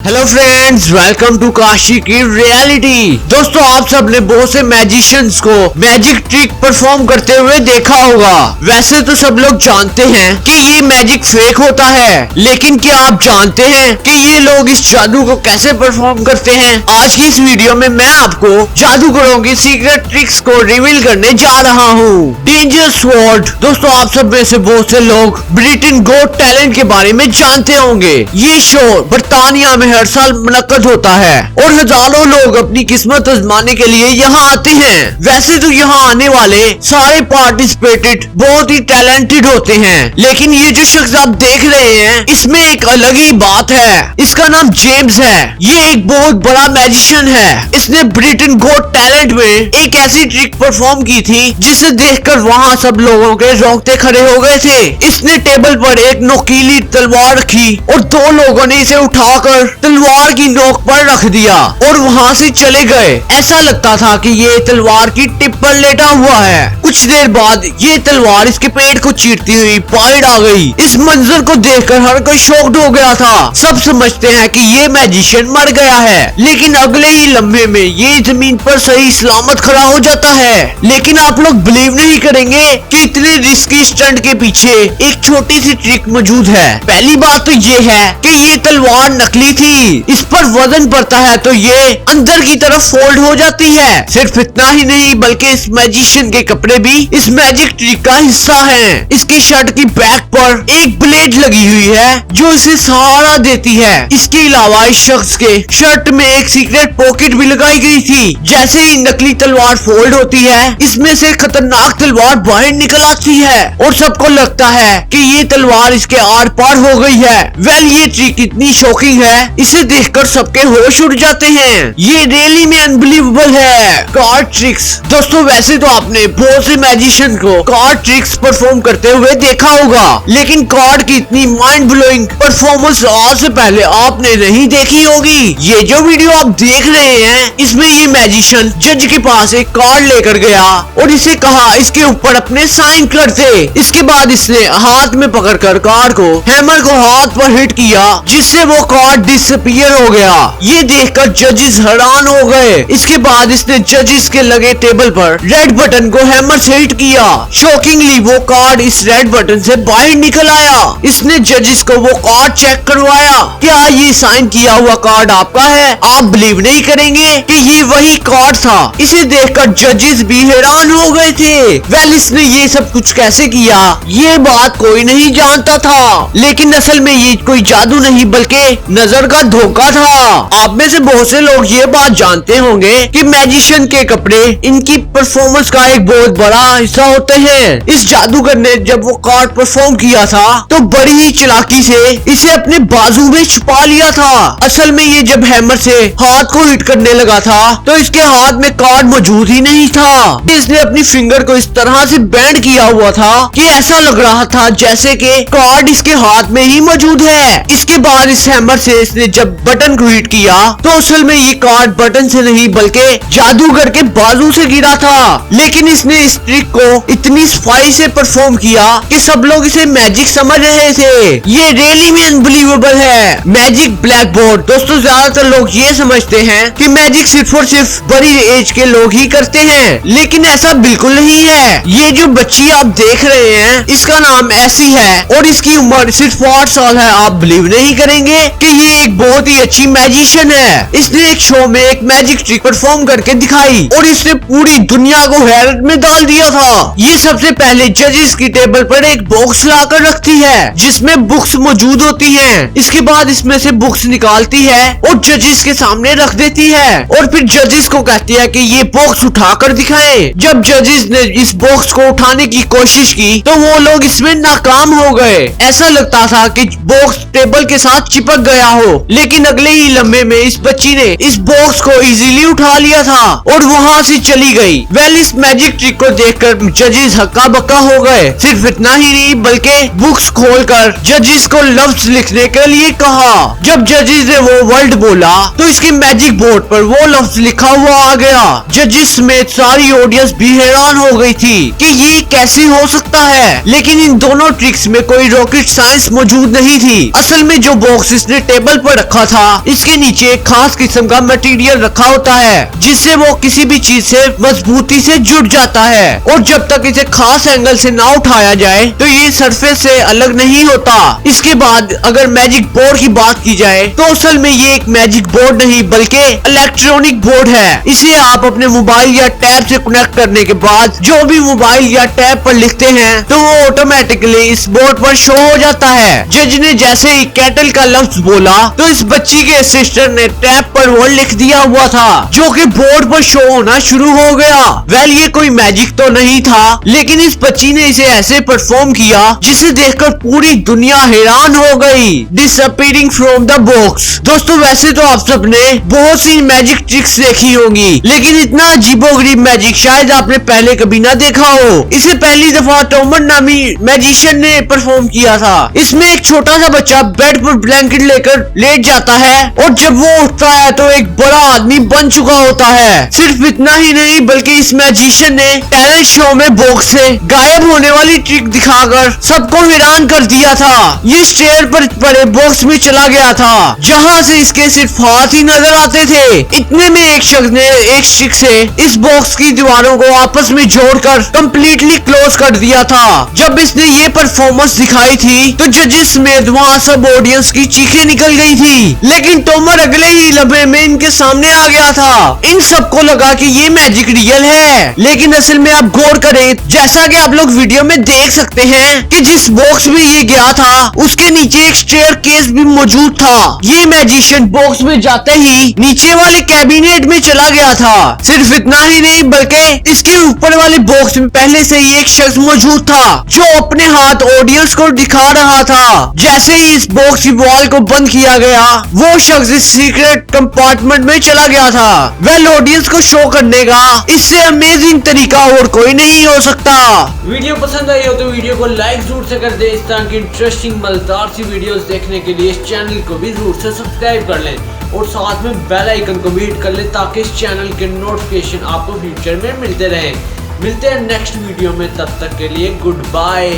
Hello friends, welcome to Kashi की reality. दोस्तों, आप सब ने बहुत से मैजिशियंस को मैजिक ट्रिक परफॉर्म करते हुए देखा होगा। वैसे तो सब लोग जानते हैं कि ये मैजिक फेक होता है, लेकिन क्या आप जानते हैं कि ये लोग इस जादू को कैसे परफॉर्म करते हैं? आज की इस वीडियो में मैं आपको जादूगरों की सीक्रेट ट्रिक्स को रिवील करने जा रहा हूँ। Danger sword. दोस्तों, आप सब में से बहुत से लोग ब्रिटेन गॉट टैलेंट के बारे में जानते होंगे। ये शो बर्तानिया में हर साल मुनक्कद होता है और हजारों लोग अपनी किस्मत आजमाने के लिए यहाँ आते हैं। वैसे तो यहाँ आने वाले सारे पार्टिसिपेंट बहुत ही टैलेंटेड होते हैं, लेकिन ये जो शख्स आप देख रहे हैं इसमें एक अलग ही बात है। इसका नाम जेम्स है। ये एक बहुत बड़ा मैजिशियन है। इसने ब्रिटेन गॉट टैलेंट में एक ऐसी ट्रिक परफॉर्म की थी जिसे देखकर वहाँ सब लोगों के रोंगटे खड़े हो गए थे। इसने टेबल पर एक नुकीली तलवार रखी और दो लोगों ने इसे उठाकर तलवार की नोक पर रख दिया और वहाँ से चले गए। ऐसा लगता था कि ये तलवार की टिप पर लेटा हुआ है। कुछ देर बाद ये तलवार इसके पेट को चीरती हुई बाहर आ गई। इस मंजर को देखकर हर कोई शॉक्ड हो गया था। सब समझते हैं कि ये मैजिशियन मर गया है, लेकिन अगले ही लम्हे में ये जमीन पर सही सलामत खड़ा हो जाता है। लेकिन आप लोग बिलीव नहीं करेंगे कि इतने रिस्की स्टंट के पीछे एक छोटी सी ट्रिक मौजूद है। पहली बात तो ये है कि ये तलवार नकली थी। इस पर वजन पड़ता है तो ये अंदर की तरफ फोल्ड हो जाती है। सिर्फ इतना ही नहीं, बल्कि इस मैजिशियन के कपड़े भी इस मैजिक ट्रिक का हिस्सा हैं। इसकी शर्ट की बैक पर एक ब्लेड लगी हुई है जो इसे सहारा देती है। इसके अलावा इस शख्स के शर्ट में एक सीक्रेट पॉकेट भी लगाई गई थी। जैसे ही नकली तलवार फोल्ड होती है, इसमें से खतरनाक तलवार बाहर निकल आती है और सबको लगता है कि ये तलवार इसके आर पार हो गई है। वेल, ये ट्रिक इतनी शॉकिंग है, इसे देखकर सबके होश उड़ जाते हैं। ये रियली में अनबिलीवेबल है। Card tricks. दोस्तों, वैसे तो आपने बहुत से मैजिशियन को कार्ड ट्रिक्स परफॉर्म करते हुए देखा होगा, लेकिन कार्ड की इतनी माइंड ब्लोइंग परफॉर्मेंस आज से पहले आपने नहीं देखी होगी। ये जो वीडियो आप देख रहे हैं, इसमें ये मैजिशियन जज के पास एक कार्ड लेकर गया और इसे कहा इसके ऊपर अपने साइन कर दे। इसके बाद इसने हाथ में पकड़कर कार्ड को हैमर को हाथ पर हिट किया, जिससे वो कार्ड डिसअपीयर हो गया। ये देखकर जजेस हैरान हो गए। इसके बाद इसने जजेस के लगे टेबल पर रेड बटन को हैमर से हिट किया। शॉकिंगली वो कार्ड इस रेड बटन से बाहर निकल आया। इसने जजेस को वो कार्ड चेक करवाया। क्या ये साइन किया हुआ कार्ड आपका है? आप बिलीव नहीं करेंगे कि ये वही कार्ड था। इसे देखकर जजेस भी हैरान हो गए थे। वेल, इसने ये सब कुछ कैसे किया, ये बात कोई नहीं जानता था, लेकिन असल में ये कोई जादू नहीं बल्कि नजर का धोखा था। आप में से बहुत से लोग ये बात जानते होंगे कि मैजिशियन के कपड़े इनकी परफॉर्मेंस का एक बहुत बड़ा हिस्सा होते हैं। इस जादूगर ने जब वो कार्ड परफॉर्म किया था तो बड़ी ही चालाकी से इसे अपने बाजू में छुपा लिया था। असल में ये जब हैमर से हाथ को हिट करने लगा था तो इसके हाथ में कार्ड मौजूद ही नहीं था। इसने अपनी फिंगर को इस तरह से बैंड किया हुआ था कि ऐसा लग रहा था जैसे कि कार्ड इसके हाथ में ही मौजूद है। इसके बाद इस हैमर से इसने जब बटन को हिट किया तो असल में ये कार्ड बटन से नहीं बल्कि जादूगर के बाजू से गिरा था। लेकिन इसने इस ट्रिक को इतनी सफाई से परफॉर्म किया कि सब लोग इसे मैजिक समझ रहे थे। ये रियली में अनबिलीवेबल है। Magic black board. दोस्तों, ज्यादातर लोग ये समझते हैं कि मैजिक सिर्फ और सिर्फ बड़ी एज के लोग ही करते हैं, लेकिन ऐसा बिल्कुल नहीं है। ये जो बच्ची आप देख रहे हैं इसका नाम ऐसी है और इसकी उम्र सिर्फ 8 साल है। आप बिलीव नहीं करेंगे कि ये एक बहुत ही अच्छी मैजिशियन है। इसने एक शो में एक मैजिक ट्रिक परफॉर्म करके दिखाई और इसने पूरी दुनिया को हैरत में डाल दिया था। ये सबसे पहले जजेस की टेबल पर एक बॉक्स लाकर रखती है जिसमें बुक्स मौजूद होती हैं। इसके बाद इसमें से बुक्स निकालती है और जजेस के सामने रख देती है और फिर जजेस को कहती है कि ये बॉक्स उठाकर दिखाएं। जब जजेस ने इस बॉक्स को उठाने की कोशिश की तो वो लोग इसमें नाकाम हो गए। ऐसा लगता था कि बॉक्स टेबल के साथ चिपक गया हो, लेकिन अगले ही लम्हे में इस बच्ची ने इस बॉक्स को इजीली उठा लिया था और वहाँ से चली गई। वेल, इस मैजिक ट्रिक को देखकर जजेस हक्का बक्का हो गए। सिर्फ इतना ही नहीं बल्कि बुक्स खोलकर जजेस को लफ्ज लिखने के लिए कहा। जब जजेस ने वो वर्ड बोला तो इसके मैजिक बोर्ड पर वो लफ्ज लिखा हुआ आ गया। जजेस समेत सारी ऑडियंस भी हैरान हो गई थी कि ये कैसे हो सकता है, लेकिन इन दोनों ट्रिक्स में कोई रॉकेट साइंस मौजूद नहीं थी। असल में जो बॉक्स इसने टेबल पर रखा था इसके नीचे एक खास किस्म का मटेरियल रखा होता है जिससे वो किसी भी चीज से मजबूती से जुड़ जाता है और जब तक इसे खास एंगल से ना उठाया जाए तो ये सरफेस से अलग नहीं होता। इसके बाद अगर मैजिक बोर्ड की बात की जाए तो असल में ये एक मैजिक बोर्ड नहीं बल्कि इलेक्ट्रॉनिक बोर्ड है। इसे आप अपने मोबाइल या टैब से कनेक्ट करने के बाद जो भी मोबाइल या टैब पर लिखते हैं तो वो ऑटोमेटिकली इस बोर्ड पर शो हो जाता है। जज ने जैसे ही कैटल का लफ्ज बोला तो इस बच्ची के सिस्टर ने टैब पर वो लिख दिया हुआ था जो कि बोर्ड पर शो होना शुरू हो गया। वेल ये कोई मैजिक तो नहीं था लेकिन इस बच्ची ने इसे ऐसे परफॉर्म किया जिसे देखकर पूरी दुनिया हैरान हो गई। Disappearing from the box. दोस्तों वैसे तो आप सबने बहुत सी मैजिक ट्रिक्स देखी होंगी लेकिन इतना अजीबोगरीब मैजिक शायद आपने पहले कभी ना देखा हो। इसे पहली दफा टॉमर नामी मैजिशियन ने परफॉर्म किया था। इसमें एक छोटा सा बच्चा बेड पर ब्लैंकेट लेकर लेट जाता है और जब वो उठता है तो एक बड़ा आदमी बन चुका होता है। सिर्फ इतना ही नहीं बल्कि इस मैजिशियन ने टैलेंट शो में बॉक्स से गायब होने वाली ट्रिक दिखाकर सबको हैरान कर दिया था। ये स्टेयर पर पड़े बॉक्स में चला गया था जहाँ से इसके सिर्फ हाथ ही नजर आते थे। इतने में एक शख्स ने एक स्टिक से इस बॉक्स की दीवारों को आपस में जोड़कर कंप्लीटली क्लोज कर दिया था। जब इसने ये परफॉर्मेंस दिखाई थी तो जजेस में वहाँ सब ऑडियंस की चीखें निकल गई थी लेकिन टॉमर अगले ही लम्हे में इनके सामने आ गया था। इन सबको लगा कि ये मैजिक रियल है लेकिन असल में आप गौर करें जैसा कि आप लोग वीडियो में देख सकते हैं कि जिस बॉक्स में ये गया था उसके नीचे एक स्टेयर केस भी मौजूद था। ये मैजिशियन बॉक्स में जाते ही नीचे वाले कैबिनेट में चला गया था। सिर्फ इतना ही नहीं बल्कि इसके ऊपर वाले बॉक्स में पहले से ही एक शख्स मौजूद था जो अपने हाथ ऑडियंस को दिखा रहा था। जैसे ही इस बॉक्स की वॉल को बंद किया गया वो शख्स इस सीक्रेट कंपार्टमेंट में चला गया था। वेल ऑडियंस को शो करने का इससे अमेजिंग तरीका और कोई नहीं हो सकता। वीडियो पसंद आई हो तो वीडियो को लाइक जरूर से कर दे। इस तरह की इंटरेस्टिंग मजेदार सी वीडियोस देखने के लिए इस चैनल को भी जरूर से सब्सक्राइब कर लें और साथ में बेल आइकन को भी हिट कर लें ताकि इस चैनल के नोटिफिकेशन आपको फ्यूचर में मिलते रहें। मिलते हैं नेक्स्ट वीडियो में, तब तक के लिए गुड बाय।